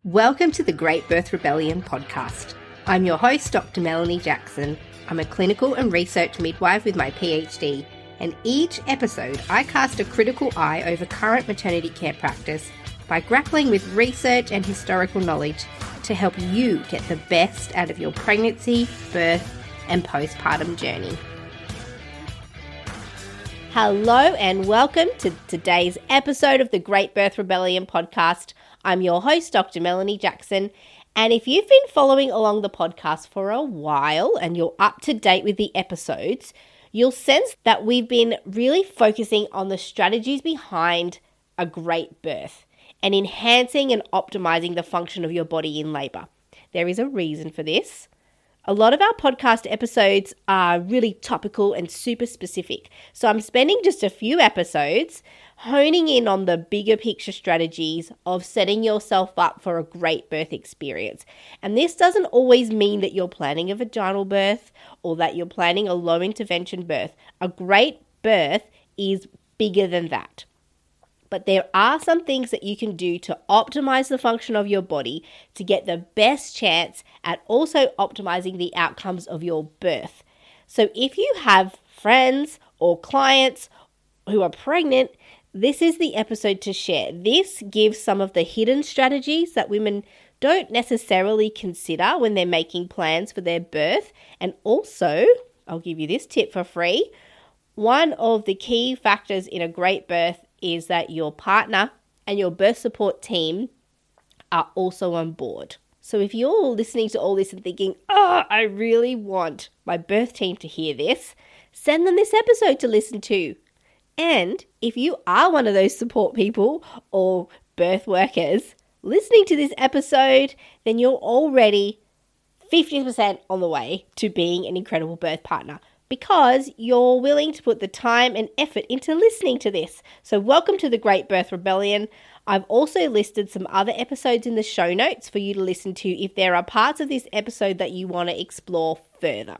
Welcome to the Great Birth Rebellion podcast. I'm your host, Dr. Melanie Jackson. I'm a clinical and research midwife with my PhD, and each episode I cast a critical eye over current maternity care practice by grappling with research and historical knowledge to help you get the best out of your pregnancy, birth, and postpartum journey. Hello and welcome to today's episode of the Great Birth Rebellion podcast. I'm your host, Dr. Melanie Jackson, and if you've been following along the podcast for a while and you're up to date with the episodes, you'll sense that we've been really focusing on the strategies behind a great birth and enhancing and optimizing the function of your body in labor. There is a reason for this. A lot of our podcast episodes are really topical and super specific. So I'm spending just a few episodes honing in on the bigger picture strategies of setting yourself up for a great birth experience. And this doesn't always mean that you're planning a vaginal birth or that you're planning a low intervention birth. A great birth is bigger than that. But there are some things that you can do to optimize the function of your body to get the best chance at also optimizing the outcomes of your birth. So if you have friends or clients who are pregnant, this is the episode to share. This gives some of the hidden strategies that women don't necessarily consider when they're making plans for their birth. And also, I'll give you this tip for free. One of the key factors in a great birth is that your partner and your birth support team are also on board. So if you're listening to all this and thinking, I really want my birth team to hear this, send them this episode to listen to. And if you are one of those support people or birth workers listening to this episode, then you're already 50% on the way to being an incredible birth partner, because you're willing to put the time and effort into listening to this. So welcome to the Great Birth Rebellion. I've also listed some other episodes in the show notes for you to listen to if there are parts of this episode that you want to explore further.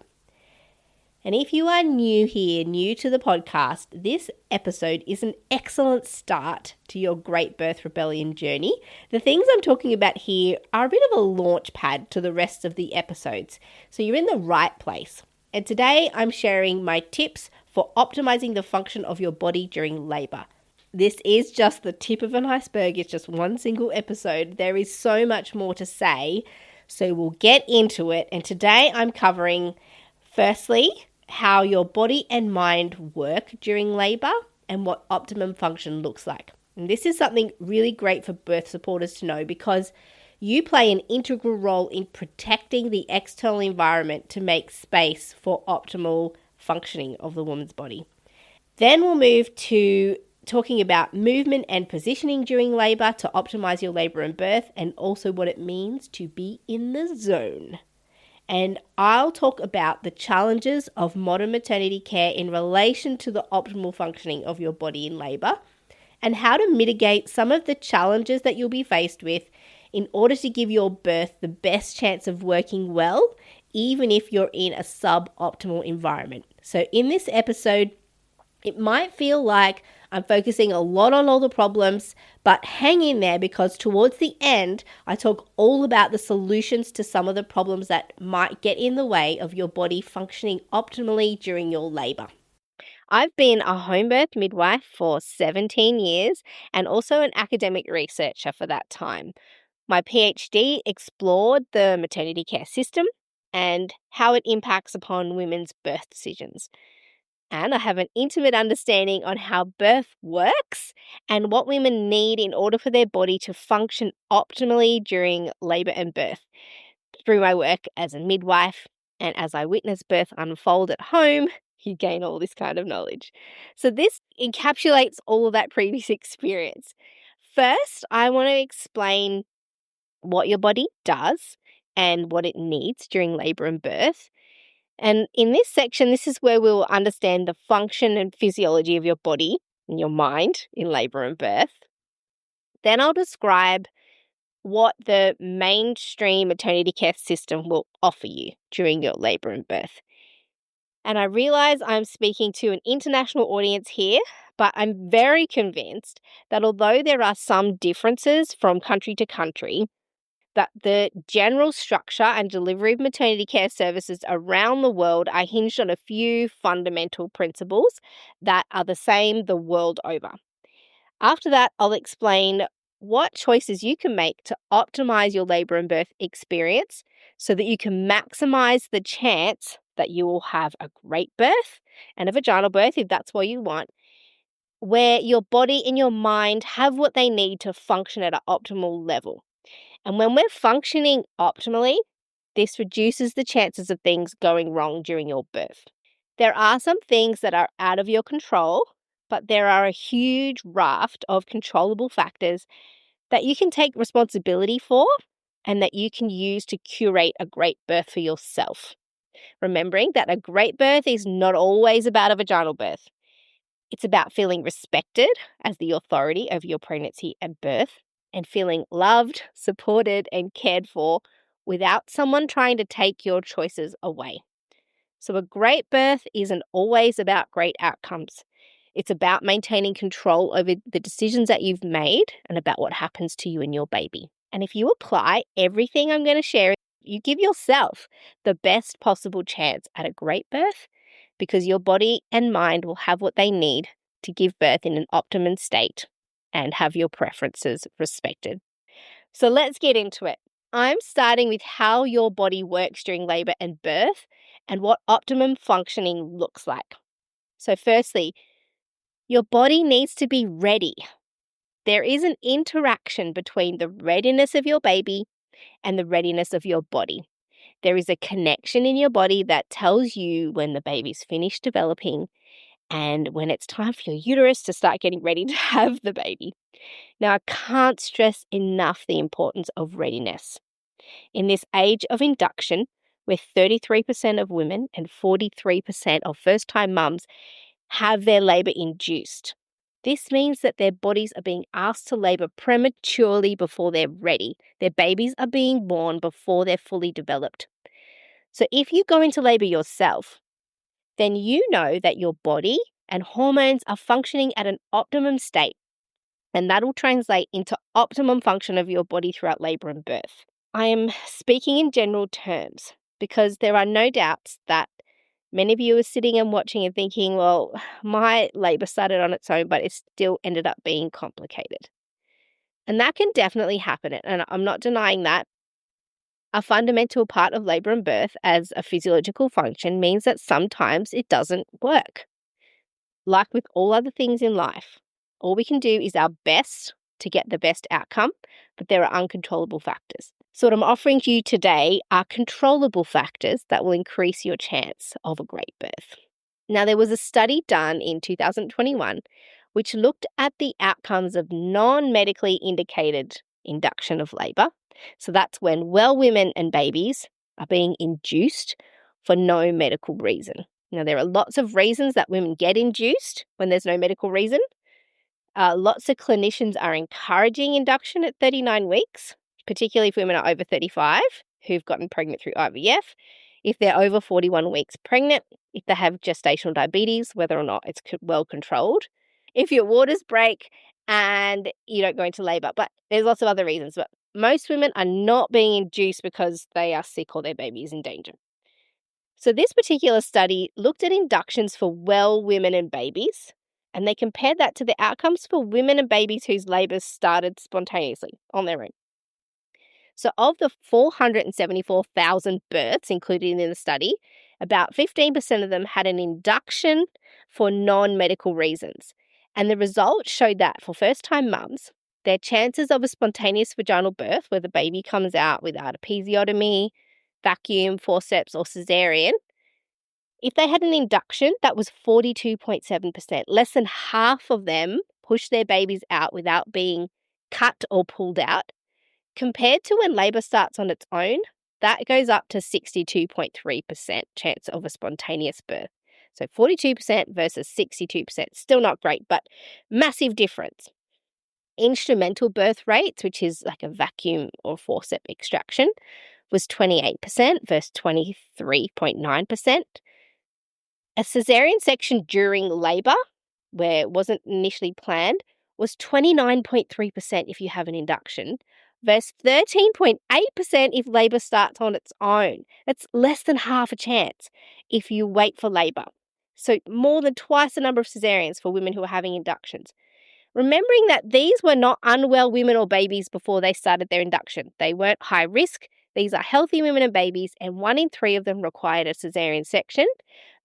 And if you are new here, new to the podcast, this episode is an excellent start to your Great Birth Rebellion journey. The things I'm talking about here are a bit of a launch pad to the rest of the episodes. So you're in the right place. And today I'm sharing my tips for optimizing the function of your body during labor. This is just the tip of an iceberg. It's just one single episode. There is so much more to say, so we'll get into it. And today I'm covering, firstly, how your body and mind work during labor and what optimum function looks like. And this is something really great for birth supporters to know, because you play an integral role in protecting the external environment to make space for optimal functioning of the woman's body. Then we'll move to talking about movement and positioning during labor to optimize your labor and birth, and also what it means to be in the zone. And I'll talk about the challenges of modern maternity care in relation to the optimal functioning of your body in labor, and how to mitigate some of the challenges that you'll be faced with in order to give your birth the best chance of working well, even if you're in a suboptimal environment. So in this episode, it might feel like I'm focusing a lot on all the problems, but hang in there, because towards the end, I talk all about the solutions to some of the problems that might get in the way of your body functioning optimally during your labor. I've been a home birth midwife for 17 years and also an academic researcher for that time. My PhD explored the maternity care system and how it impacts upon women's birth decisions. And I have an intimate understanding on how birth works and what women need in order for their body to function optimally during labor and birth. Through my work as a midwife and as I witness birth unfold at home, you gain all this kind of knowledge. So this encapsulates all of that previous experience. First, I want to explain what your body does and what it needs during labor and birth. And in this section, this is where we'll understand the function and physiology of your body and your mind in labor and birth. Then I'll describe what the mainstream maternity care system will offer you during your labor and birth. And I realize I'm speaking to an international audience here, but I'm very convinced that although there are some differences from country to country, that the general structure and delivery of maternity care services around the world are hinged on a few fundamental principles that are the same the world over. After that, I'll explain what choices you can make to optimize your labor and birth experience so that you can maximize the chance that you will have a great birth and a vaginal birth, if that's what you want, where your body and your mind have what they need to function at an optimal level. And when we're functioning optimally, this reduces the chances of things going wrong during your birth. There are some things that are out of your control, but there are a huge raft of controllable factors that you can take responsibility for and that you can use to curate a great birth for yourself. Remembering that a great birth is not always about a vaginal birth. It's about feeling respected as the authority over your pregnancy and birth, and feeling loved, supported, and cared for without someone trying to take your choices away. So a great birth isn't always about great outcomes. It's about maintaining control over the decisions that you've made and about what happens to you and your baby. And if you apply everything I'm going to share, you give yourself the best possible chance at a great birth, because your body and mind will have what they need to give birth in an optimum state and have your preferences respected. So let's get into it. I'm starting with how your body works during labor and birth and what optimum functioning looks like. So firstly, your body needs to be ready. There is an interaction between the readiness of your baby and the readiness of your body. There is a connection in your body that tells you when the baby's finished developing and when it's time for your uterus to start getting ready to have the baby. Now, I can't stress enough the importance of readiness. In this age of induction, where 33% of women and 43% of first-time mums have their labour induced, this means that their bodies are being asked to labour prematurely before they're ready. Their babies are being born before they're fully developed. So if you go into labour yourself, then you know that your body and hormones are functioning at an optimum state, and that'll translate into optimum function of your body throughout labour and birth. I am speaking in general terms because there are no doubts that many of you are sitting and watching and thinking, well, my labour started on its own, but it still ended up being complicated. And that can definitely happen, and I'm not denying that. A fundamental part of labour and birth as a physiological function means that sometimes it doesn't work. Like with all other things in life, all we can do is our best to get the best outcome, but there are uncontrollable factors. So what I'm offering to you today are controllable factors that will increase your chance of a great birth. Now, there was a study done in 2021 which looked at the outcomes of non-medically indicated induction of labour. So that's when well women and babies are being induced for no medical reason. Now, there are lots of reasons that women get induced when there's no medical reason. Lots of clinicians are encouraging induction at 39 weeks, particularly if women are over 35 who've gotten pregnant through IVF, if they're over 41 weeks pregnant, if they have gestational diabetes, whether or not it's well controlled, if your waters break and you don't go into labour. But there's lots of other reasons. But most women are not being induced because they are sick or their baby is in danger. So this particular study looked at inductions for well women and babies, and they compared that to the outcomes for women and babies whose labours started spontaneously on their own. So of the 474,000 births included in the study, about 15% of them had an induction for non-medical reasons. And the results showed that for first-time mums, their chances of a spontaneous vaginal birth, where the baby comes out without a episiotomy, vacuum, forceps, or cesarean, if they had an induction, that was 42.7%. Less than half of them pushed their babies out without being cut or pulled out. Compared to when labour starts on its own, that goes up to 62.3% chance of a spontaneous birth. So 42% versus 62%. Still not great, but massive difference. Instrumental birth rates, which is like a vacuum or forceps extraction, was 28% versus 23.9%. A caesarean section during labour, where it wasn't initially planned, was 29.3% if you have an induction versus 13.8% if labour starts on its own. That's less than half a chance if you wait for labour. So more than twice the number of caesareans for women who are having inductions. Remembering that these were not unwell women or babies before they started their induction. They weren't high risk. These are healthy women and babies, and 1 in 3 of them required a caesarean section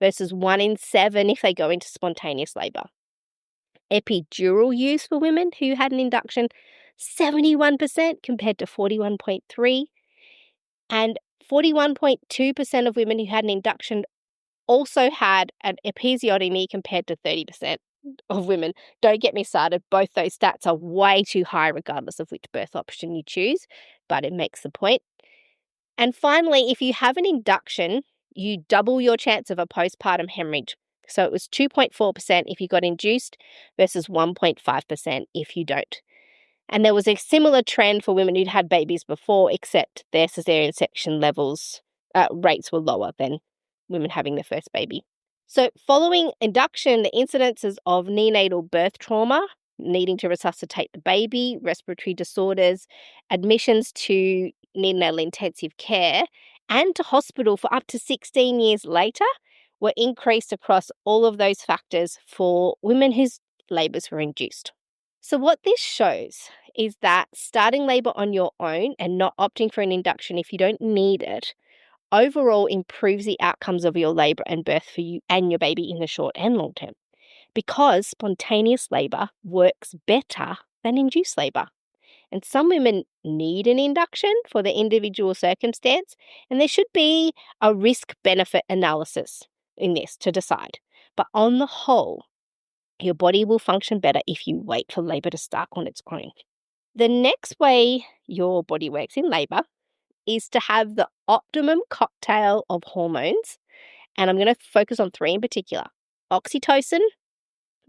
versus 1 in 7 if they go into spontaneous labour. Epidural use for women who had an induction, 71% compared to 41.3%, and 41.2% of women who had an induction also had an episiotomy compared to 30% of women. Don't get me started. Both those stats are way too high regardless of which birth option you choose, but it makes the point. And finally, if you have an induction, you double your chance of a postpartum hemorrhage. So it was 2.4% if you got induced versus 1.5% if you don't. And there was a similar trend for women who'd had babies before, except their caesarean section rates were lower than women having their first baby. So following induction, the incidences of neonatal birth trauma, needing to resuscitate the baby, respiratory disorders, admissions to neonatal intensive care, and to hospital for up to 16 years later were increased across all of those factors for women whose labours were induced. So what this shows is that starting labour on your own and not opting for an induction if you don't need it overall improves the outcomes of your labour and birth for you and your baby in the short and long term, because spontaneous labour works better than induced labour. And some women need an induction for their individual circumstance, and there should be a risk-benefit analysis in this to decide. But on the whole, your body will function better if you wait for labour to start on its own. The next way your body works in labour is to have the optimum cocktail of hormones, and I'm going to focus on 3 in particular: oxytocin,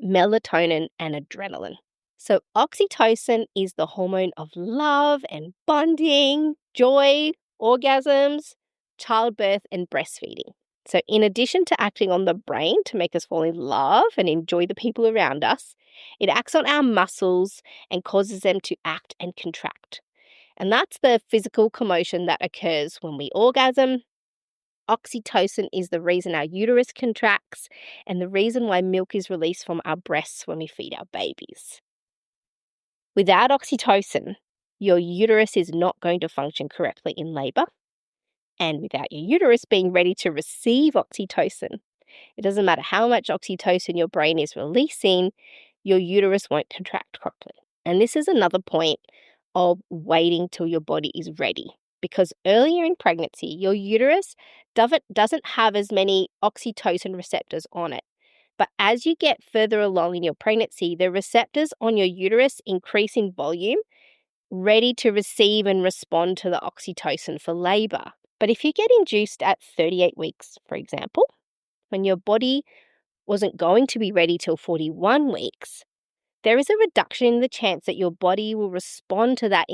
melatonin, and adrenaline. So oxytocin is the hormone of love and bonding, joy, orgasms, childbirth, and breastfeeding. So in addition to acting on the brain to make us fall in love and enjoy the people around us, it acts on our muscles and causes them to act and contract. And that's the physical commotion that occurs when we orgasm. Oxytocin is the reason our uterus contracts and the reason why milk is released from our breasts when we feed our babies. Without oxytocin, your uterus is not going to function correctly in labour. And without your uterus being ready to receive oxytocin, it doesn't matter how much oxytocin your brain is releasing, your uterus won't contract properly. And this is another point of waiting till your body is ready, because earlier in pregnancy, your uterus doesn't have as many oxytocin receptors on it. But as you get further along in your pregnancy, the receptors on your uterus increase in volume, ready to receive and respond to the oxytocin for labour. But if you get induced at 38 weeks, for example, when your body wasn't going to be ready till 41 weeks, there is a reduction in the chance that your body will respond to that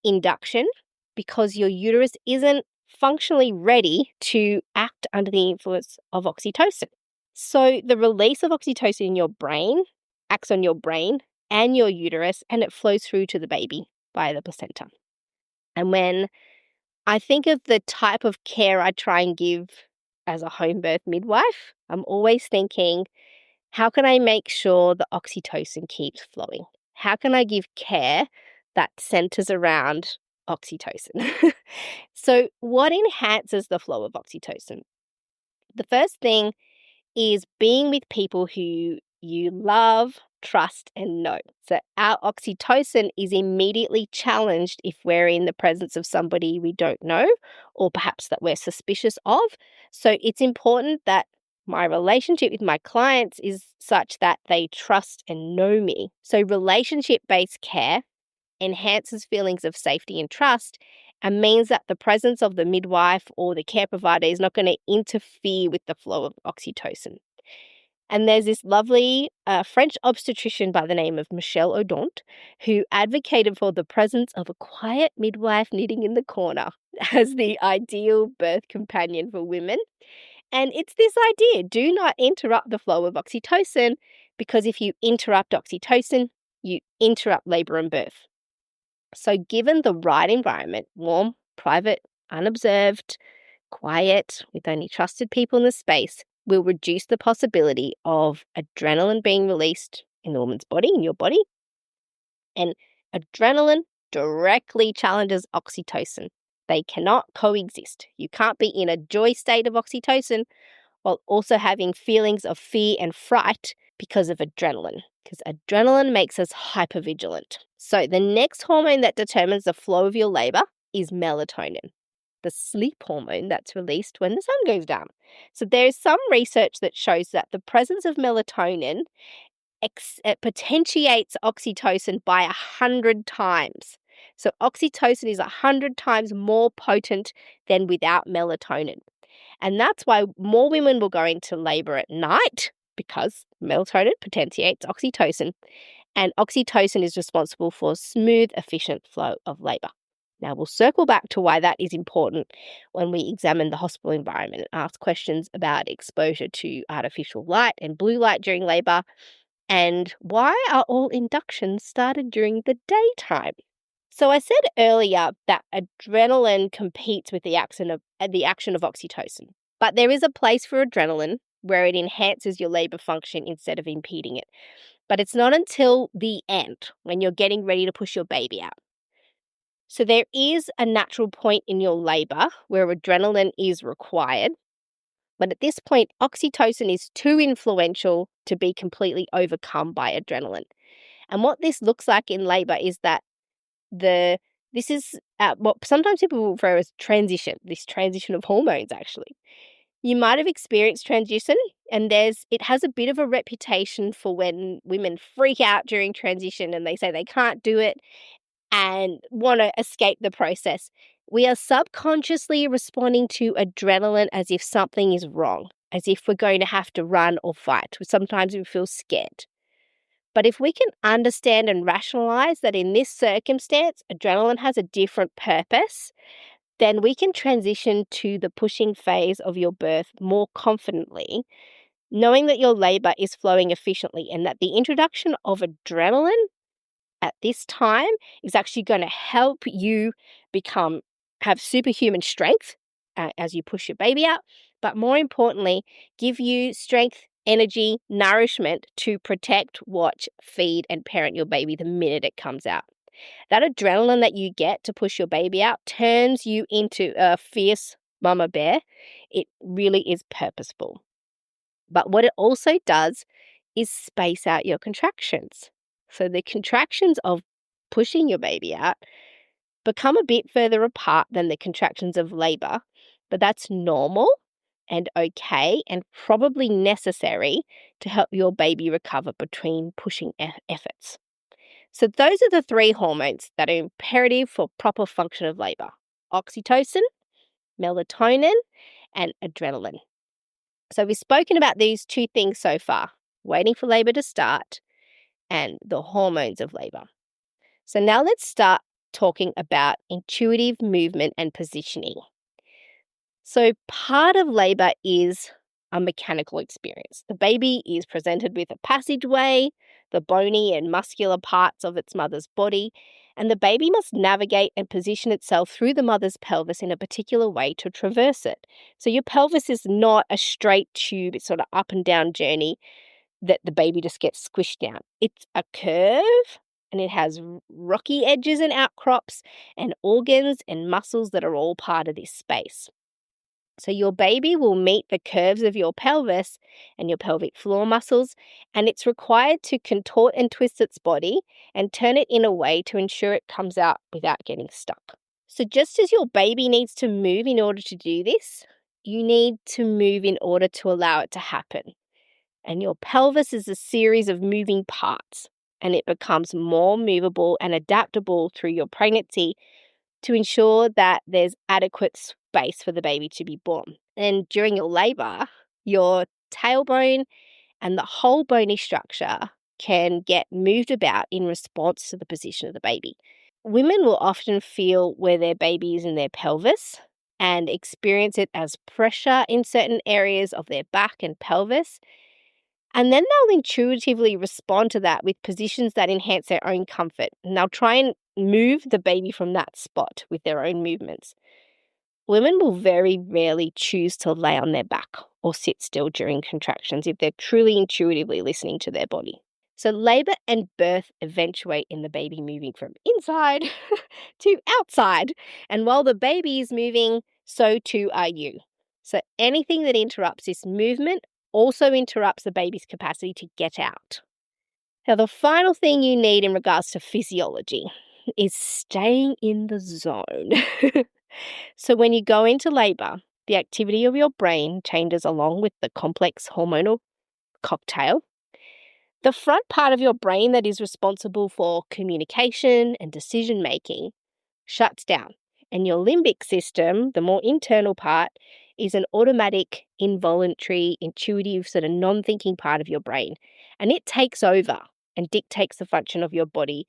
induction because your uterus isn't functionally ready to act under the influence of oxytocin. So the release of oxytocin in your brain acts on your brain and your uterus, and it flows through to the baby via the placenta. And when I think of the type of care I try and give as a home birth midwife, I'm always thinking, how can I make sure the oxytocin keeps flowing? How can I give care that centers around oxytocin? So what enhances the flow of oxytocin? The first thing is being with people who you love, trust, and know. So our oxytocin is immediately challenged if we're in the presence of somebody we don't know or perhaps that we're suspicious of. So it's important that my relationship with my clients is such that they trust and know me. So relationship-based care enhances feelings of safety and trust and means that the presence of the midwife or the care provider is not going to interfere with the flow of oxytocin. And there's this lovely French obstetrician by the name of Michelle Odont who advocated for the presence of a quiet midwife knitting in the corner as the ideal birth companion for women. And it's this idea, do not interrupt the flow of oxytocin, because if you interrupt oxytocin, you interrupt labour and birth. So given the right environment, warm, private, unobserved, quiet, with only trusted people in the space, will reduce the possibility of adrenaline being released in the woman's body, in your body. And adrenaline directly challenges oxytocin. They cannot coexist. You can't be in a joy state of oxytocin while also having feelings of fear and fright because of adrenaline, because adrenaline makes us hypervigilant. So the next hormone that determines the flow of your labor is melatonin, the sleep hormone that's released when the sun goes down. So there is some research that shows that the presence of melatonin it potentiates oxytocin by 100 times. So oxytocin is 100 times more potent than without melatonin. And that's why more women will go into labor at night, because melatonin potentiates oxytocin. And oxytocin is responsible for smooth, efficient flow of labor. Now, we'll circle back to why that is important when we examine the hospital environment and ask questions about exposure to artificial light and blue light during labor, and why are all inductions started during the daytime? So I said earlier that adrenaline competes with the action of oxytocin. But there is a place for adrenaline where it enhances your labor function instead of impeding it. But it's not until the end, when you're getting ready to push your baby out. So there is a natural point in your labor where adrenaline is required. But at this point, oxytocin is too influential to be completely overcome by adrenaline. And what this looks like in labor is that this is what sometimes people will refer as this transition of hormones, actually. You might have experienced transition, and it has a bit of a reputation for when women freak out during transition and they say they can't do it and want to escape the process. We are subconsciously responding to adrenaline as if something is wrong, as if we're going to have to run or fight. Sometimes we feel scared. But if we can understand and rationalize that in this circumstance, adrenaline has a different purpose, then we can transition to the pushing phase of your birth more confidently, knowing that your labor is flowing efficiently and that the introduction of adrenaline at this time is actually going to help you have superhuman strength as you push your baby out, but more importantly, give you strength, energy, nourishment to protect, watch, feed, and parent your baby the minute it comes out. That adrenaline that you get to push your baby out turns you into a fierce mama bear. It really is purposeful. But what it also does is space out your contractions. So the contractions of pushing your baby out become a bit further apart than the contractions of labor, but that's normal and okay and probably necessary to help your baby recover between pushing efforts. So those are the three hormones that are imperative for proper function of labor: oxytocin, melatonin, and adrenaline. So we've spoken about these two things so far: waiting for labor to start and the hormones of labor. So now let's start talking about intuitive movement and positioning. So part of labor is a mechanical experience. The baby is presented with a passageway, the bony and muscular parts of its mother's body, and the baby must navigate and position itself through the mother's pelvis in a particular way to traverse it. So your pelvis is not a straight tube, it's sort of up and down journey that the baby just gets squished down. It's a curve, and it has rocky edges and outcrops and organs and muscles that are all part of this space. So your baby will meet the curves of your pelvis and your pelvic floor muscles, and it's required to contort and twist its body and turn it in a way to ensure it comes out without getting stuck. So just as your baby needs to move in order to do this, you need to move in order to allow it to happen. And your pelvis is a series of moving parts, and it becomes more movable and adaptable through your pregnancy to ensure that there's adequate space for the baby to be born. And during your labor, your tailbone and the whole bony structure can get moved about in response to the position of the baby. Women will often feel where their baby is in their pelvis and experience it as pressure in certain areas of their back and pelvis. And then they'll intuitively respond to that with positions that enhance their own comfort. And they'll try and move the baby from that spot with their own movements. Women will very rarely choose to lay on their back or sit still during contractions if they're truly intuitively listening to their body. So labor and birth eventuate in the baby moving from inside to outside. And while the baby is moving, so too are you. So anything that interrupts this movement also interrupts the baby's capacity to get out. Now, the final thing you need in regards to physiology is staying in the zone. So when you go into labor, the activity of your brain changes along with the complex hormonal cocktail. The front part of your brain that is responsible for communication and decision making shuts down. And your limbic system, the more internal part, is an automatic, involuntary, intuitive, sort of non-thinking part of your brain. And it takes over and dictates the function of your body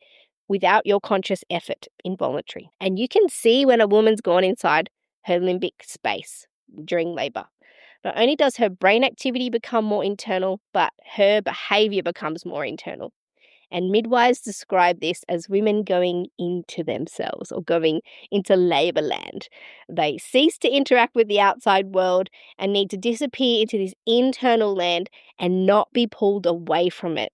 without your conscious effort, involuntary. And you can see when a woman's gone inside her limbic space during labor. Not only does her brain activity become more internal, but her behavior becomes more internal. And midwives describe this as women going into themselves or going into labor land. They cease to interact with the outside world and need to disappear into this internal land and not be pulled away from it.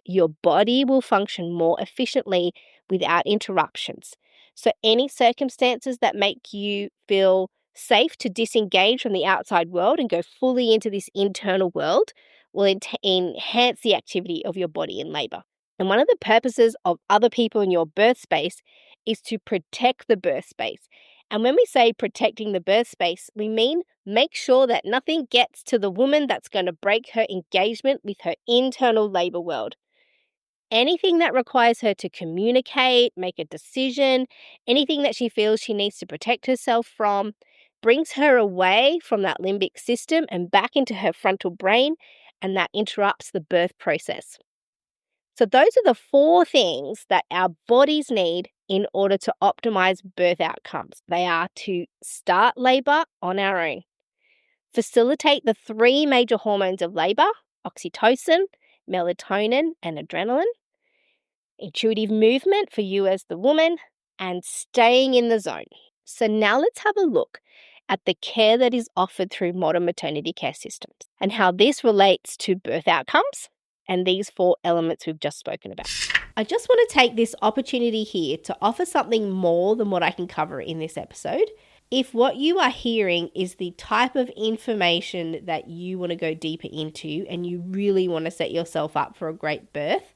Your body will function more efficiently without interruptions. So any circumstances that make you feel safe to disengage from the outside world and go fully into this internal world will enhance the activity of your body in labor. And one of the purposes of other people in your birth space is to protect the birth space. And when we say protecting the birth space, we mean make sure that nothing gets to the woman that's going to break her engagement with her internal labor world. Anything that requires her to communicate, make a decision, anything that she feels she needs to protect herself from, brings her away from that limbic system and back into her frontal brain, and that interrupts the birth process. So those are the 4 things that our bodies need in order to optimize birth outcomes. They are to start labor on our own, facilitate the 3 major hormones of labor, oxytocin, melatonin, and adrenaline, intuitive movement for you as the woman, and staying in the zone. So now let's have a look at the care that is offered through modern maternity care systems and how this relates to birth outcomes and these 4 elements we've just spoken about. I just want to take this opportunity here to offer something more than what I can cover in this episode. If what you are hearing is the type of information that you want to go deeper into and you really want to set yourself up for a great birth,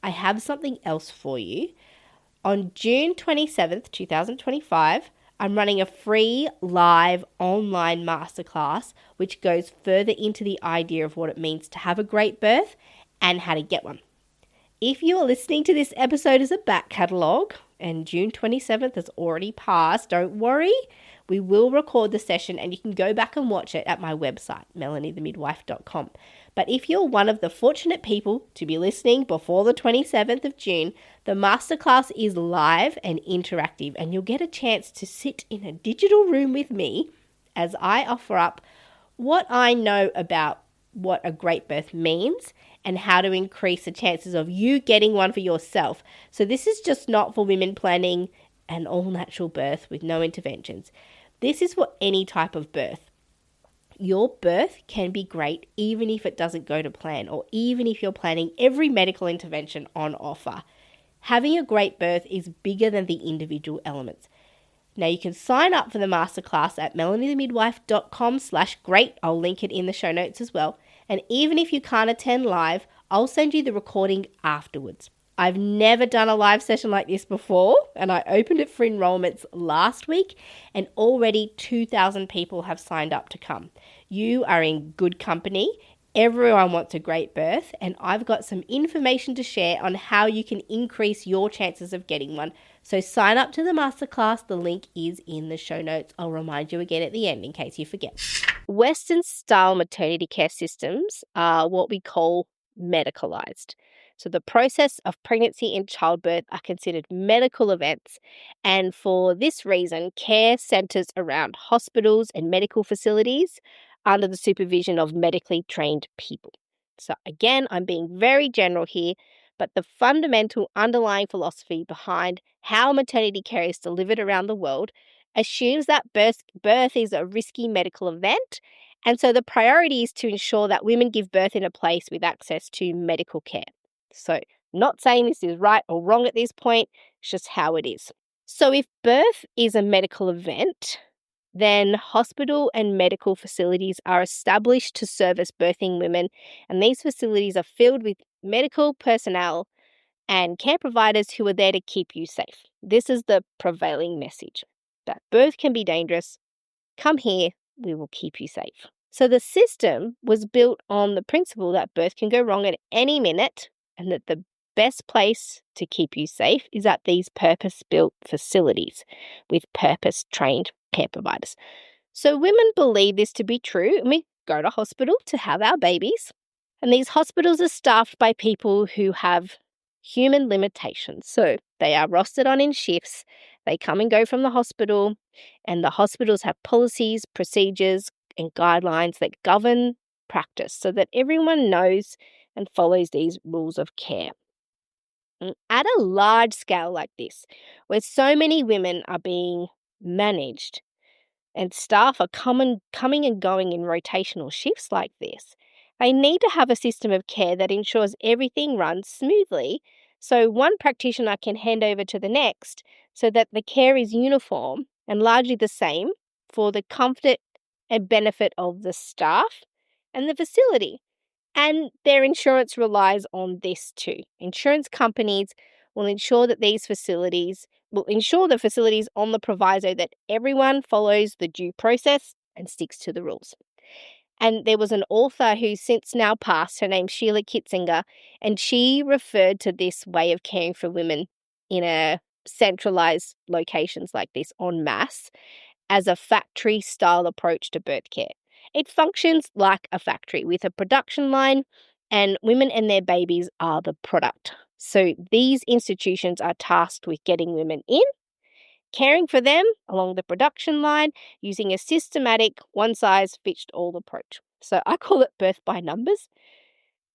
I have something else for you. On June 27th, 2025, I'm running a free live online masterclass which goes further into the idea of what it means to have a great birth and how to get one. If you are listening to this episode as a back catalogue and June 27th has already passed, don't worry. We will record the session and you can go back and watch it at my website, melaniethemidwife.com. But if you're one of the fortunate people to be listening before the 27th of June, the masterclass is live and interactive and you'll get a chance to sit in a digital room with me as I offer up what I know about what a great birth means and how to increase the chances of you getting one for yourself. So this is just not for women planning an all-natural birth with no interventions. This is for any type of birth. Your birth can be great even if it doesn't go to plan or even if you're planning every medical intervention on offer. Having a great birth is bigger than the individual elements. Now you can sign up for the masterclass at melaniethemidwife.com/great. I'll link it in the show notes as well. And even if you can't attend live, I'll send you the recording afterwards. I've never done a live session like this before, and I opened it for enrollments last week, and already 2,000 people have signed up to come. You are in good company. Everyone wants a great birth, and I've got some information to share on how you can increase your chances of getting one. So sign up to the masterclass. The link is in the show notes. I'll remind you again at the end in case you forget. Western-style maternity care systems are what we call medicalized. So the process of pregnancy and childbirth are considered medical events, and for this reason, care centers around hospitals and medical facilities under the supervision of medically trained people. So again, I'm being very general here, but the fundamental underlying philosophy behind how maternity care is delivered around the world assumes that birth is a risky medical event, and so the priority is to ensure that women give birth in a place with access to medical care. So, not saying this is right or wrong at this point, it's just how it is. So, if birth is a medical event, then hospital and medical facilities are established to service birthing women, and these facilities are filled with medical personnel and care providers who are there to keep you safe. This is the prevailing message, that birth can be dangerous. Come here, we will keep you safe. So the system was built on the principle that birth can go wrong at any minute, and that the best place to keep you safe is at these purpose-built facilities with purpose-trained care providers. So women believe this to be true, and we go to hospital to have our babies. And these hospitals are staffed by people who have human limitations. So they are rostered on in shifts, they come and go from the hospital, and the hospitals have policies, procedures, and guidelines that govern practice so that everyone knows and follows these rules of care. And at a large scale like this, where so many women are being managed and staff are coming and going in rotational shifts like this, they need to have a system of care that ensures everything runs smoothly so one practitioner can hand over to the next so that the care is uniform and largely the same for the comfort and benefit of the staff and the facility. And their insurance relies on this too. Insurance companies will ensure that the facilities on the proviso that everyone follows the due process and sticks to the rules. And there was an author who's since now passed, her name's Sheila Kitzinger, and she referred to this way of caring for women in a centralized locations like this en masse as a factory-style approach to birth care. It functions like a factory with a production line, and women and their babies are the product. So these institutions are tasked with getting women in, caring for them along the production line, using a systematic one-size-fits-all approach. So I call it birth by numbers.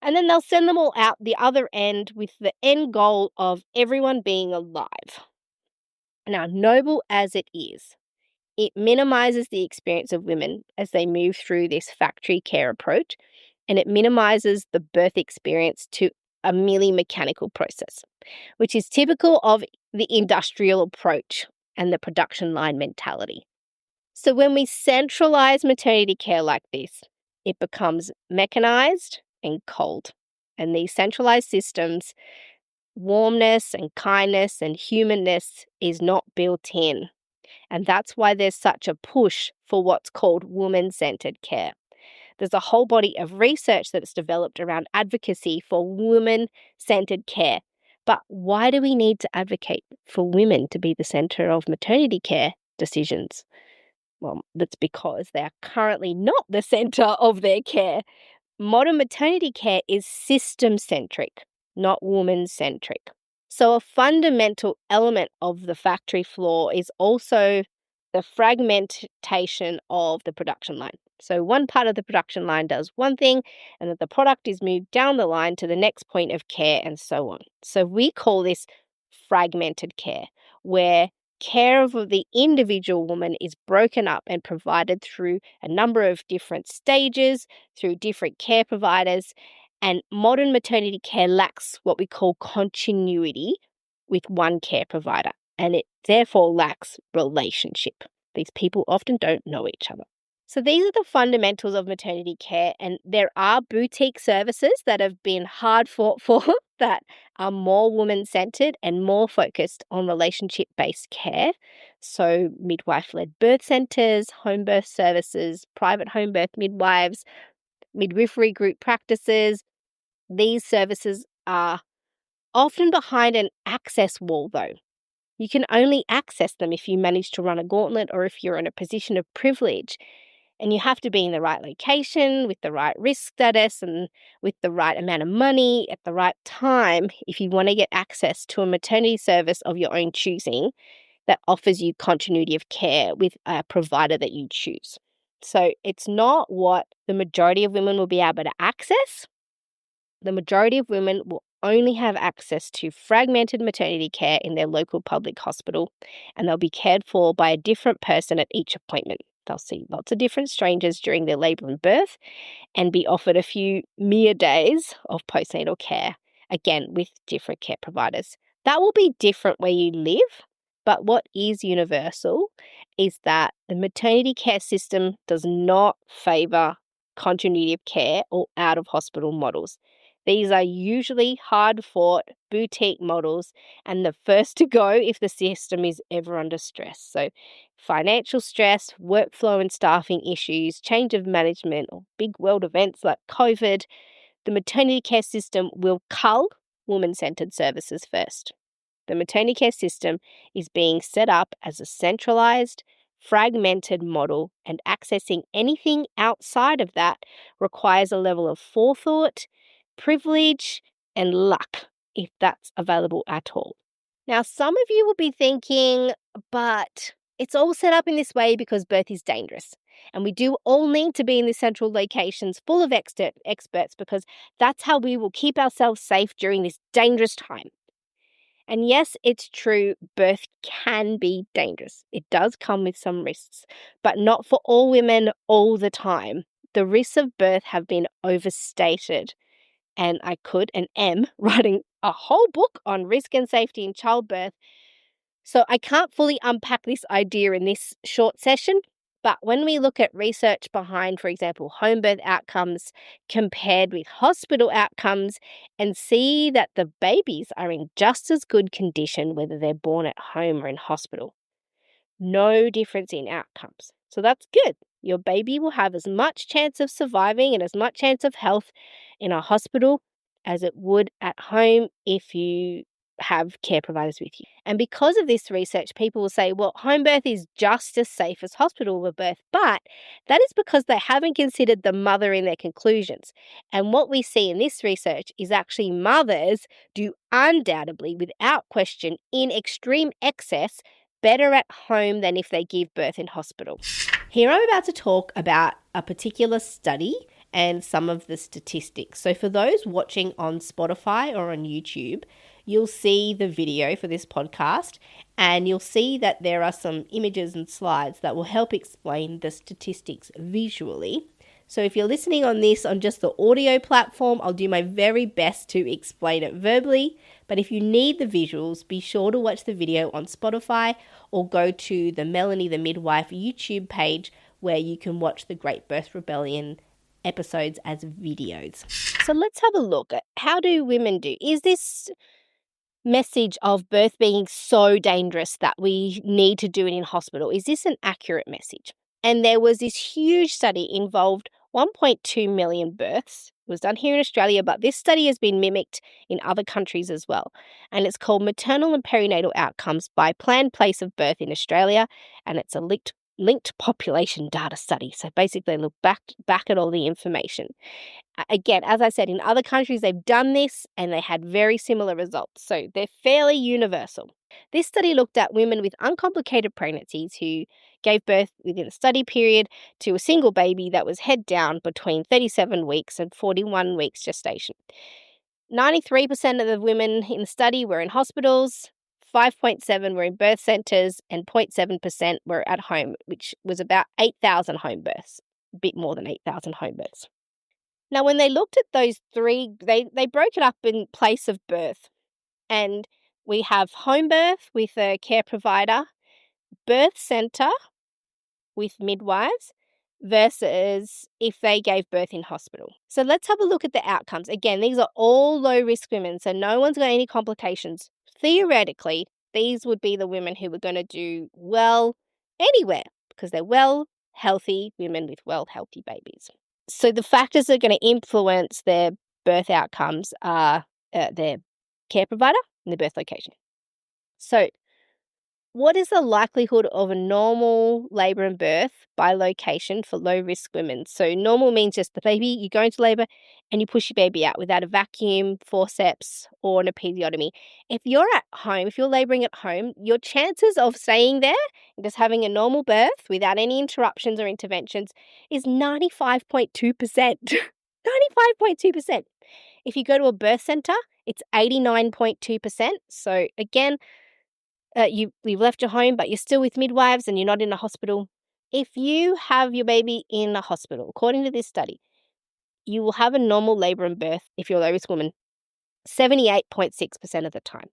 And then they'll send them all out the other end with the end goal of everyone being alive. Now, noble as it is, it minimizes the experience of women as they move through this factory care approach, and it minimizes the birth experience to a merely mechanical process, which is typical of the industrial approach and the production line mentality. So when we centralize maternity care like this, it becomes mechanized and cold. And these centralized systems, warmness and kindness and humanness is not built in. And that's why there's such a push for what's called woman-centered care. There's a whole body of research that's developed around advocacy for women-centered care. But why do we need to advocate for women to be the center of maternity care decisions? Well, that's because they are currently not the center of their care. Modern maternity care is system-centric, not woman-centric. So a fundamental element of the factory floor is also the fragmentation of the production line. So one part of the production line does one thing, and then the product is moved down the line to the next point of care and so on. So we call this fragmented care, where care of the individual woman is broken up and provided through a number of different stages, through different care providers, and modern maternity care lacks what we call continuity with one care provider, and it therefore lacks relationship. These people often don't know each other. So these are the fundamentals of maternity care, and there are boutique services that have been hard fought for that are more woman-centered and more focused on relationship-based care. So midwife-led birth centers, home birth services, private home birth midwives, midwifery group practices. These services are often behind an access wall, though. You can only access them if you manage to run a gauntlet or if you're in a position of privilege. And you have to be in the right location, with the right risk status, and with the right amount of money at the right time if you want to get access to a maternity service of your own choosing that offers you continuity of care with a provider that you choose. So it's not what the majority of women will be able to access. The majority of women will only have access to fragmented maternity care in their local public hospital, and they'll be cared for by a different person at each appointment. They'll see lots of different strangers during their labour and birth and be offered a few mere days of postnatal care, again with different care providers. That will be different where you live, but what is universal is that the maternity care system does not favour continuity of care or out-of-hospital models. These are usually hard-fought boutique models and the first to go if the system is ever under stress. So financial stress, workflow and staffing issues, change of management, or big world events like COVID, the maternity care system will cull woman-centred services first. The maternity care system is being set up as a centralised, fragmented model, and accessing anything outside of that requires a level of forethought, privilege, and luck, if that's available at all. Now, some of you will be thinking, but it's all set up in this way because birth is dangerous. And we do all need to be in these central locations full of experts because that's how we will keep ourselves safe during this dangerous time. And yes, it's true, birth can be dangerous. It does come with some risks, but not for all women all the time. The risks of birth have been overstated. And I could and am writing a whole book on risk and safety in childbirth. So I can't fully unpack this idea in this short session, but when we look at research behind, for example, home birth outcomes compared with hospital outcomes and see that the babies are in just as good condition whether they're born at home or in hospital. No difference in outcomes. So that's good. Your baby will have as much chance of surviving and as much chance of health in a hospital as it would at home if you have care providers with you. And because of this research, people will say, well, home birth is just as safe as hospital birth, but that is because they haven't considered the mother in their conclusions. And what we see in this research is actually mothers do undoubtedly, without question, in extreme excess, better at home than if they give birth in hospital. Here I'm about to talk about a particular study and some of the statistics. So for those watching on Spotify or on YouTube, you'll see the video for this podcast and you'll see that there are some images and slides that will help explain the statistics visually. So if you're listening on this on just the audio platform, I'll do my very best to explain it verbally. But if you need the visuals, be sure to watch the video on Spotify or go to the Melanie the Midwife YouTube page where you can watch the Great Birth Rebellion episodes as videos. So let's have a look at how do women do? Is this message of birth being so dangerous that we need to do it in hospital, is this an accurate message? And there was this huge study involved 1.2 million births. It was done here in Australia, but this study has been mimicked in other countries as well. And it's called Maternal and Perinatal Outcomes by Planned Place of Birth in Australia. And it's a linked population data study. So basically look back at all the information. Again, as I said, in other countries, they've done this and they had very similar results. So they're fairly universal. This study looked at women with uncomplicated pregnancies who gave birth within the study period to a single baby that was head down between 37 weeks and 41 weeks gestation. 93% of the women in the study were in hospitals, 5.7% were in birth centres, and 0.7% were at home, which was about 8,000 home births, a bit more than 8,000 home births. Now, when they looked at those three, they broke it up in place of birth. And we have home birth with a care provider, birth centre with midwives, versus if they gave birth in hospital. So let's have a look at the outcomes. Again, these are all low-risk women, so no one's got any complications. Theoretically, these would be the women who were going to do well anywhere because they're well, healthy women with well, healthy babies. So the factors that are going to influence their birth outcomes are their care provider and their birth location. So what is the likelihood of a normal labour and birth by location for low-risk women? So normal means just the baby, you go into labour and you push your baby out without a vacuum, forceps or an episiotomy. If you're at home, if you're labouring at home, your chances of staying there and just having a normal birth without any interruptions or interventions is 95.2%. 95.2%. If you go to a birth centre it's 89.2%. So again, you've left your home, but you're still with midwives and you're not in a hospital. If you have your baby in a hospital, according to this study, you will have a normal labour and birth if you're a low-risk woman 78.6% of the time.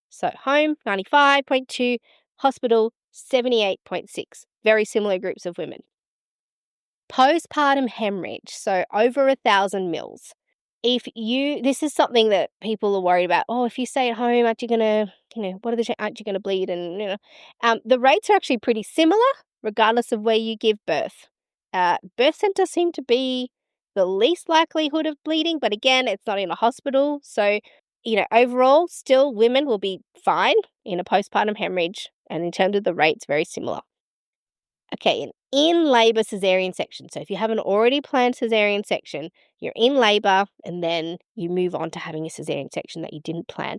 So home, 95.2, hospital, 78.6. Very similar groups of women. Postpartum hemorrhage, so over 1,000 mils. This is something that people are worried about. Oh, if you stay at home, aren't you gonna, aren't you gonna bleed? And the rates are actually pretty similar, regardless of where you give birth. Birth centers seem to be the least likelihood of bleeding, but again, it's not in a hospital, so overall, still women will be fine in a postpartum hemorrhage, and in terms of the rates, very similar. Okay, an in-labour caesarean section. So if you have an already planned caesarean section, you're in labour and then you move on to having a caesarean section that you didn't plan.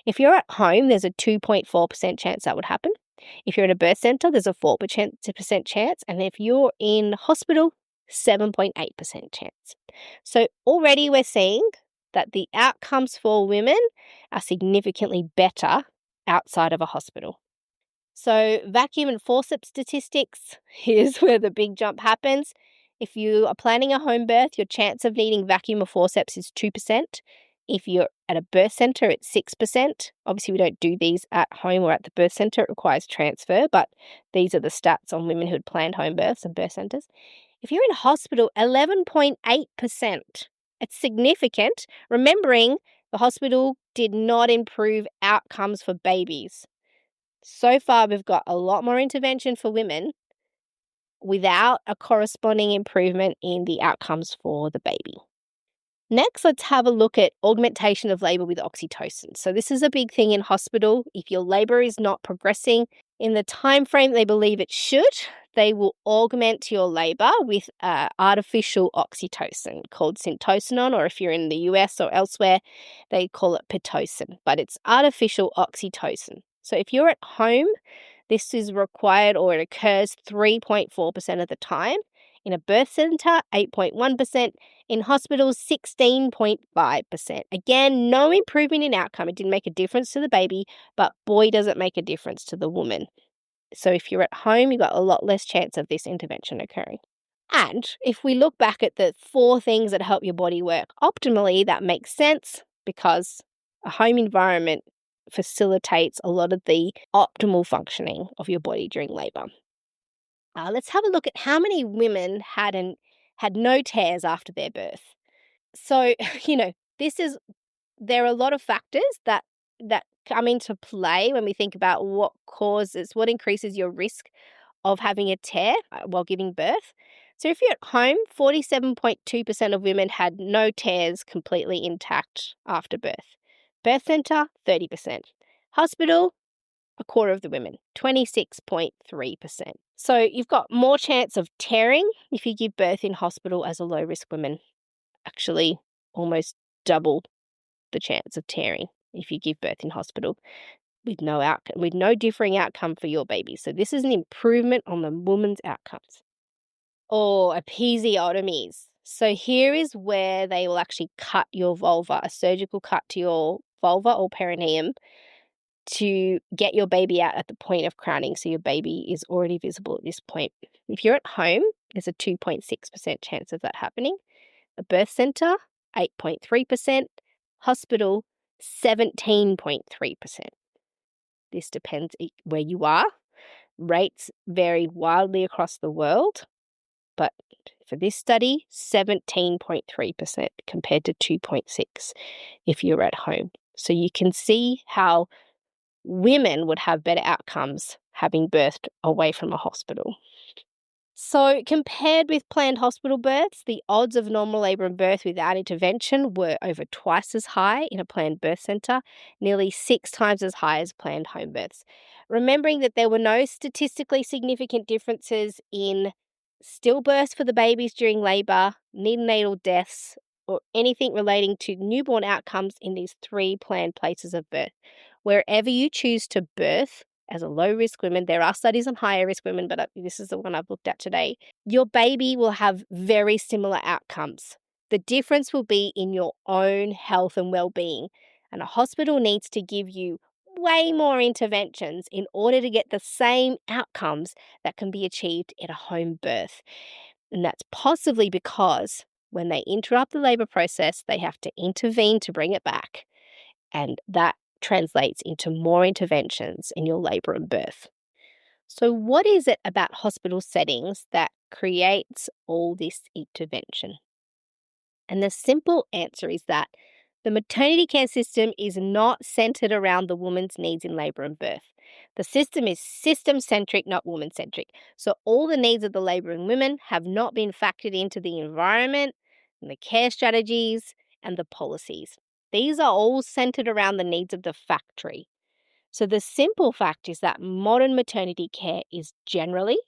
If you're at home, there's a 2.4% chance that would happen. If you're in a birth centre, there's a 4% chance. And if you're in hospital, 7.8% chance. So already we're seeing that the outcomes for women are significantly better outside of a hospital. So vacuum and forceps statistics, here's where the big jump happens. If you are planning a home birth, your chance of needing vacuum or forceps is 2%. If you're at a birth centre, it's 6%. Obviously, we don't do these at home or at the birth centre. It requires transfer, but these are the stats on women who had planned home births and birth centres. If you're in hospital, 11.8%. It's significant, remembering the hospital did not improve outcomes for babies. So far, we've got a lot more intervention for women without a corresponding improvement in the outcomes for the baby. Next, let's have a look at augmentation of labour with oxytocin. So this is a big thing in hospital. If your labour is not progressing in the time frame they believe it should, they will augment your labour with artificial oxytocin called syntocinon, or if you're in the US or elsewhere, they call it Pitocin, but it's artificial oxytocin. So if you're at home, this is required or it occurs 3.4% of the time. In a birth centre, 8.1%. In hospitals, 16.5%. Again, no improvement in outcome. It didn't make a difference to the baby, but boy, does it make a difference to the woman. So if you're at home, you've got a lot less chance of this intervention occurring. And if we look back at the 4 things that help your body work optimally, that makes sense because a home environment facilitates a lot of the optimal functioning of your body during labour. Let's have a look at how many women had no tears after their birth. So, there are a lot of factors that come into play when we think about what increases your risk of having a tear while giving birth. So if you're at home, 47.2% of women had no tears completely intact after birth. Birth centre, 30%. Hospital, a quarter of the women, 26.3%. So you've got more chance of tearing if you give birth in hospital as a low-risk woman. Actually, almost double the chance of tearing if you give birth in hospital with no differing outcome for your baby. So this is an improvement on the woman's outcomes. Or episiotomies. So here is where they will actually cut your vulva, a surgical cut to your vulva or perineum, to get your baby out at the point of crowning, so your baby is already visible at this point. If you're at home, there's a 2.6% chance of that happening. A birth centre, 8.3%. Hospital, 17.3%. This depends where you are. Rates vary wildly across the world, but for this study, 17.3% compared to 2.6% if you're at home. So you can see how women would have better outcomes having birthed away from a hospital. So compared with planned hospital births, the odds of normal labour and birth without intervention were over twice as high in a planned birth centre, nearly 6 times as high as planned home births. Remembering that there were no statistically significant differences in stillbirths for the babies during labour, neonatal deaths, or anything relating to newborn outcomes in these 3 planned places of birth. Wherever you choose to birth as a low-risk woman, there are studies on higher-risk women, but this is the one I've looked at today, your baby will have very similar outcomes. The difference will be in your own health and well-being. And a hospital needs to give you way more interventions in order to get the same outcomes that can be achieved at a home birth. And that's possibly because when they interrupt the labour process, they have to intervene to bring it back. And that translates into more interventions in your labour and birth. So, what is it about hospital settings that creates all this intervention? And the simple answer is that the maternity care system is not centered around the woman's needs in labour and birth. The system is system-centric, not woman-centric. So all the needs of the labouring women have not been factored into the environment and the care strategies and the policies. These are all centered around the needs of the factory. So the simple fact is that modern maternity care is generally,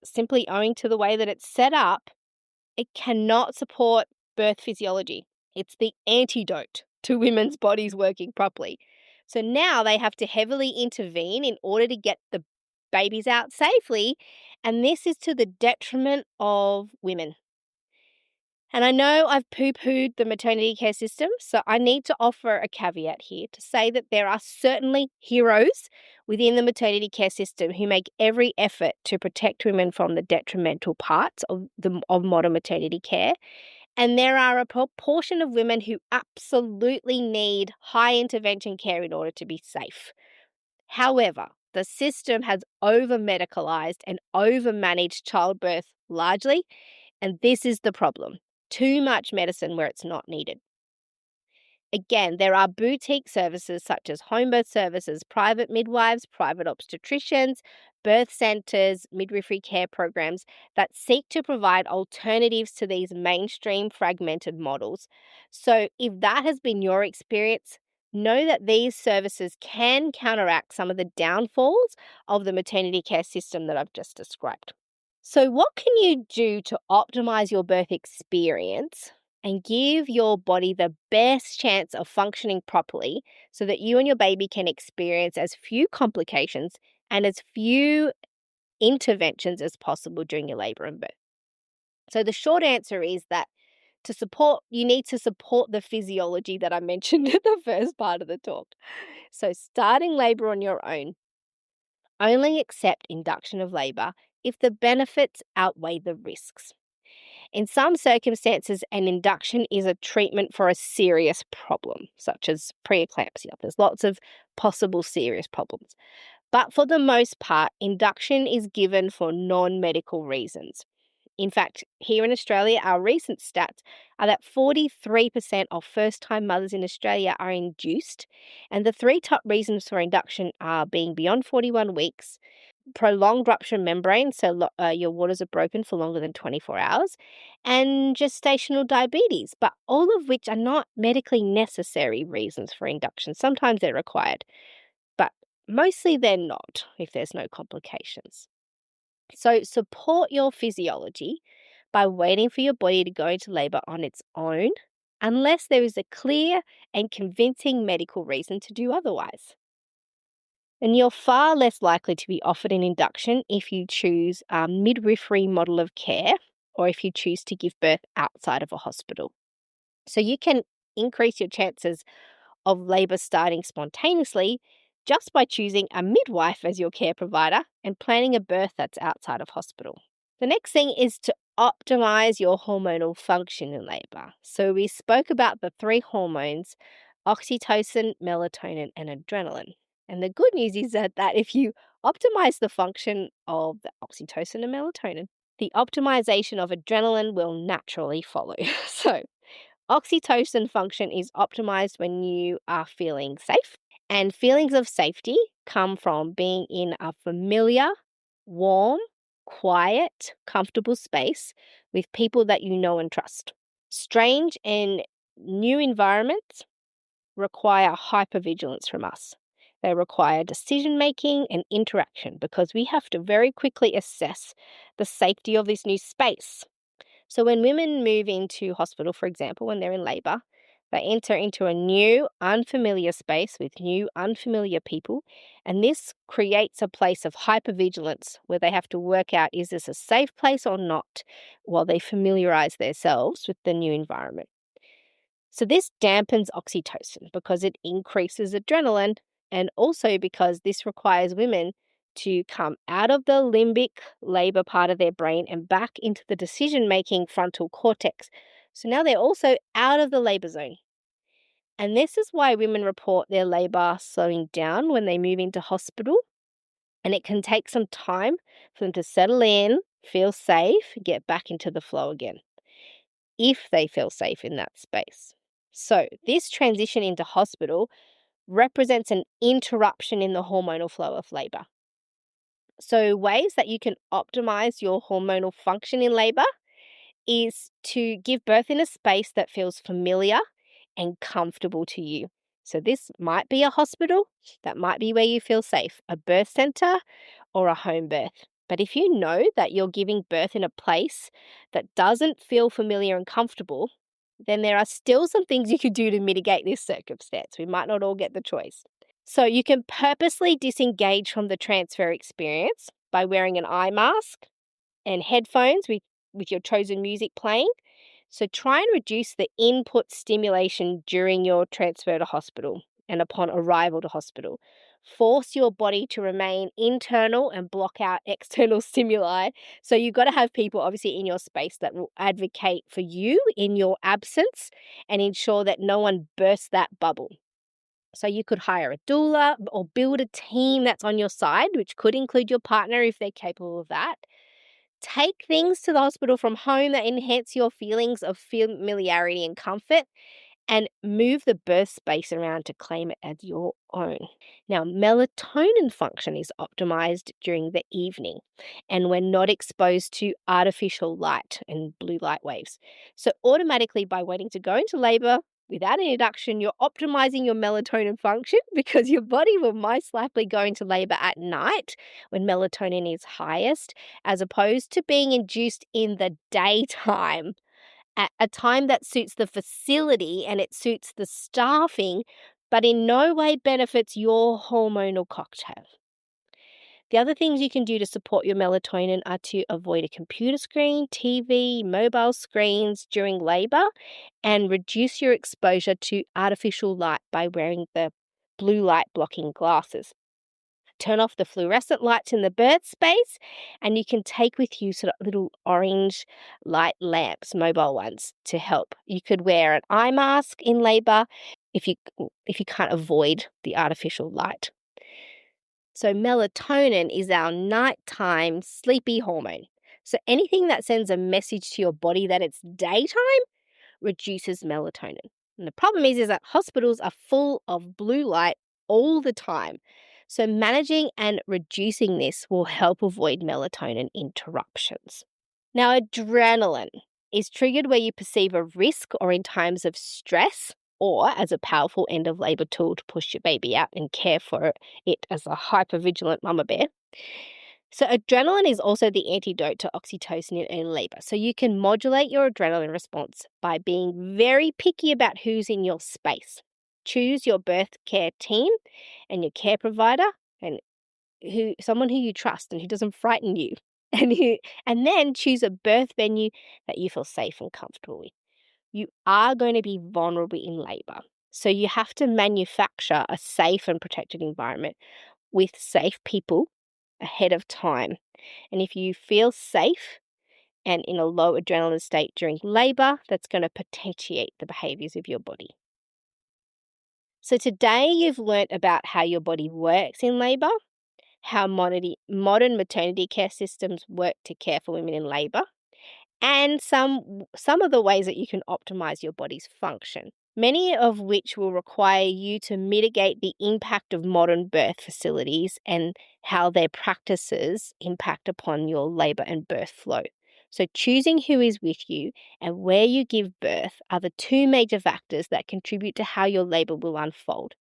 simply owing to the way that it's set up, it cannot support birth physiology. It's the antidote to women's bodies working properly. So now they have to heavily intervene in order to get the babies out safely, and this is to the detriment of women. And I know I've poo-pooed the maternity care system, so I need to offer a caveat here to say that there are certainly heroes within the maternity care system who make every effort to protect women from the detrimental parts of modern maternity care. And there are a proportion of women who absolutely need high intervention care in order to be safe. However, the system has over-medicalised and over-managed childbirth largely, and this is the problem. Too much medicine where it's not needed. Again, there are boutique services such as home birth services, private midwives, private obstetricians, birth centres, midwifery care programs that seek to provide alternatives to these mainstream fragmented models. So if that has been your experience, know that these services can counteract some of the downfalls of the maternity care system that I've just described. So what can you do to optimize your birth experience and give your body the best chance of functioning properly so that you and your baby can experience as few complications and as few interventions as possible during your labor and birth? So the short answer is that you need to support the physiology that I mentioned in the first part of the talk. So starting labor on your own, only accept induction of labor if the benefits outweigh the risks. In some circumstances, an induction is a treatment for a serious problem, such as preeclampsia. There's lots of possible serious problems. But for the most part, induction is given for non-medical reasons. In fact, here in Australia, our recent stats are that 43% of first-time mothers in Australia are induced, and the three top reasons for induction are being beyond 41 weeks, prolonged rupture membrane, so your waters are broken for longer than 24 hours, and gestational diabetes, but all of which are not medically necessary reasons for induction. Sometimes they're required, but mostly they're not if there's no complications. So support your physiology by waiting for your body to go into labour on its own, unless there is a clear and convincing medical reason to do otherwise. And you're far less likely to be offered an induction if you choose a midwifery model of care or if you choose to give birth outside of a hospital. So you can increase your chances of labour starting spontaneously just by choosing a midwife as your care provider and planning a birth that's outside of hospital. The next thing is to optimize your hormonal function in labour. So we spoke about the three hormones: oxytocin, melatonin, and adrenaline. And the good news is that if you optimize the function of the oxytocin and melatonin, the optimization of adrenaline will naturally follow. So oxytocin function is optimized when you are feeling safe, and feelings of safety come from being in a familiar, warm, quiet, comfortable space with people that you know and trust. Strange and new environments require hypervigilance from us. They require decision-making and interaction because we have to very quickly assess the safety of this new space. So when women move into hospital, for example, when they're in labour, they enter into a new, unfamiliar space with new, unfamiliar people, and this creates a place of hypervigilance where they have to work out, is this a safe place or not, while they familiarise themselves with the new environment. So this dampens oxytocin because it increases adrenaline, and also because this requires women to come out of the limbic labor part of their brain and back into the decision-making frontal cortex. So now they're also out of the labor zone. And this is why women report their labor slowing down when they move into hospital. And it can take some time for them to settle in, feel safe, get back into the flow again, if they feel safe in that space. So this transition into hospital represents an interruption in the hormonal flow of labor. So ways that you can optimize your hormonal function in labor is to give birth in a space that feels familiar and comfortable to you. So this might be a hospital, that might be where you feel safe, a birth center, or a home birth. But if you know that you're giving birth in a place that doesn't feel familiar and comfortable, then there are still some things you could do to mitigate this circumstance. We might not all get the choice. So you can purposely disengage from the transfer experience by wearing an eye mask and headphones with your chosen music playing. So try and reduce the input stimulation during your transfer to hospital and upon arrival to hospital. Force your body to remain internal and block out external stimuli. So you've got to have people obviously in your space that will advocate for you in your absence and ensure that no one bursts that bubble. So you could hire a doula or build a team that's on your side, which could include your partner if they're capable of that. Take things to the hospital from home that enhance your feelings of familiarity and comfort, and move the birth space around to claim it as your own. Now, melatonin function is optimized during the evening and when not exposed to artificial light and blue light waves. So, automatically, by waiting to go into labor without an induction, you're optimizing your melatonin function because your body will most likely go into labor at night when melatonin is highest, as opposed to being induced in the daytime at a time that suits the facility and it suits the staffing, but in no way benefits your hormonal cocktail. The other things you can do to support your melatonin are to avoid a computer screen, TV, mobile screens during labor, and reduce your exposure to artificial light by wearing the blue light blocking glasses. Turn off the fluorescent lights in the birth space, and you can take with you sort of little orange light lamps, mobile ones, to help. You could wear an eye mask in labor if you can't avoid the artificial light. So melatonin is our nighttime sleepy hormone. So anything that sends a message to your body that it's daytime reduces melatonin. And the problem is that hospitals are full of blue light all the time. So managing and reducing this will help avoid melatonin interruptions. Now, adrenaline is triggered where you perceive a risk or in times of stress, or as a powerful end of labor tool to push your baby out and care for it as a hypervigilant mama bear. So adrenaline is also the antidote to oxytocin in labor. So you can modulate your adrenaline response by being very picky about who's in your space. Choose your birth care team and your care provider and someone who you trust and who doesn't frighten you. And then choose a birth venue that you feel safe and comfortable with. You are going to be vulnerable in labor. So you have to manufacture a safe and protected environment with safe people ahead of time. And if you feel safe and in a low adrenaline state during labor, that's going to potentiate the behaviors of your body. So today you've learnt about how your body works in labor, how modern maternity care systems work to care for women in labor, and some of the ways that you can optimize your body's function, many of which will require you to mitigate the impact of modern birth facilities and how their practices impact upon your labor and birth flow. So choosing who is with you and where you give birth are the two major factors that contribute to how your labor will unfold.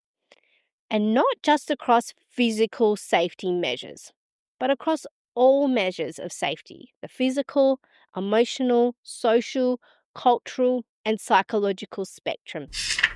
And not just across physical safety measures, but across all measures of safety: the physical, emotional, social, cultural, and psychological spectrum.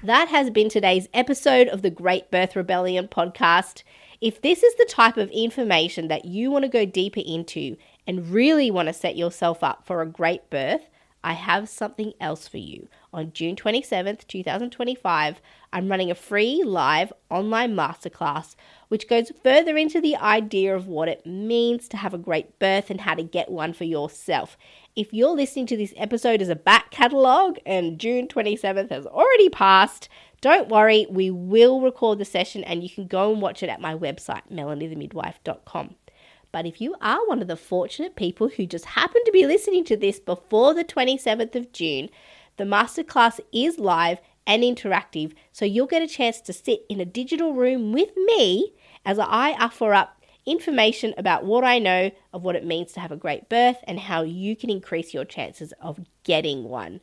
That has been today's episode of the Great Birth Rebellion podcast. If this is the type of information that you want to go deeper into and really want to set yourself up for a great birth, I have something else for you on June 27th, 2025, I'm running a free live online masterclass, which goes further into the idea of what it means to have a great birth and how to get one for yourself. If you're listening to this episode as a back catalogue and June 27th has already passed, don't worry, we will record the session and you can go and watch it at my website, melaniethemidwife.com. But if you are one of the fortunate people who just happen to be listening to this before the 27th of June, the masterclass is live and interactive, so you'll get a chance to sit in a digital room with me as I offer up information about what I know of what it means to have a great birth and how you can increase your chances of getting one.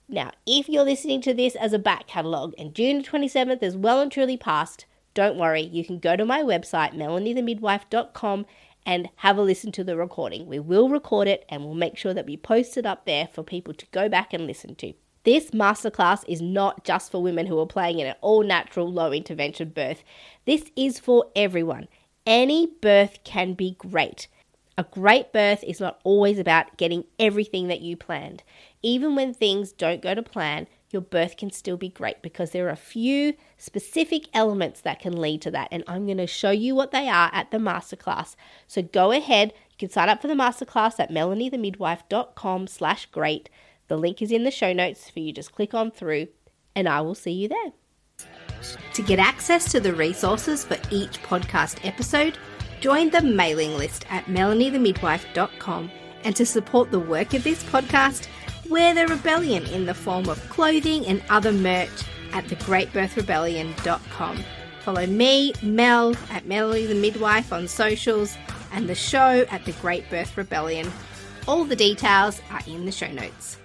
Now, if you're listening to this as a back catalogue and June 27th is well and truly passed, don't worry, you can go to my website, melaniethemidwife.com, and have a listen to the recording. We will record it and we'll make sure that we post it up there for people to go back and listen to. This masterclass is not just for women who are planning in an all-natural, low-intervention birth. This is for everyone. Any birth can be great. A great birth is not always about getting everything that you planned. Even when things don't go to plan, your birth can still be great because there are a few specific elements that can lead to that. And I'm going to show you what they are at the masterclass. So go ahead. You can sign up for the masterclass at melaniethemidwife.com/great. The link is in the show notes for you. Just click on through and I will see you there. To get access to the resources for each podcast episode, join the mailing list at melaniethemidwife.com. And to support the work of this podcast, wear the rebellion in the form of clothing and other merch at thegreatbirthrebellion.com. Follow me, Mel, at Melanie the Midwife on socials, and the show at The Great Birth Rebellion. All the details are in the show notes.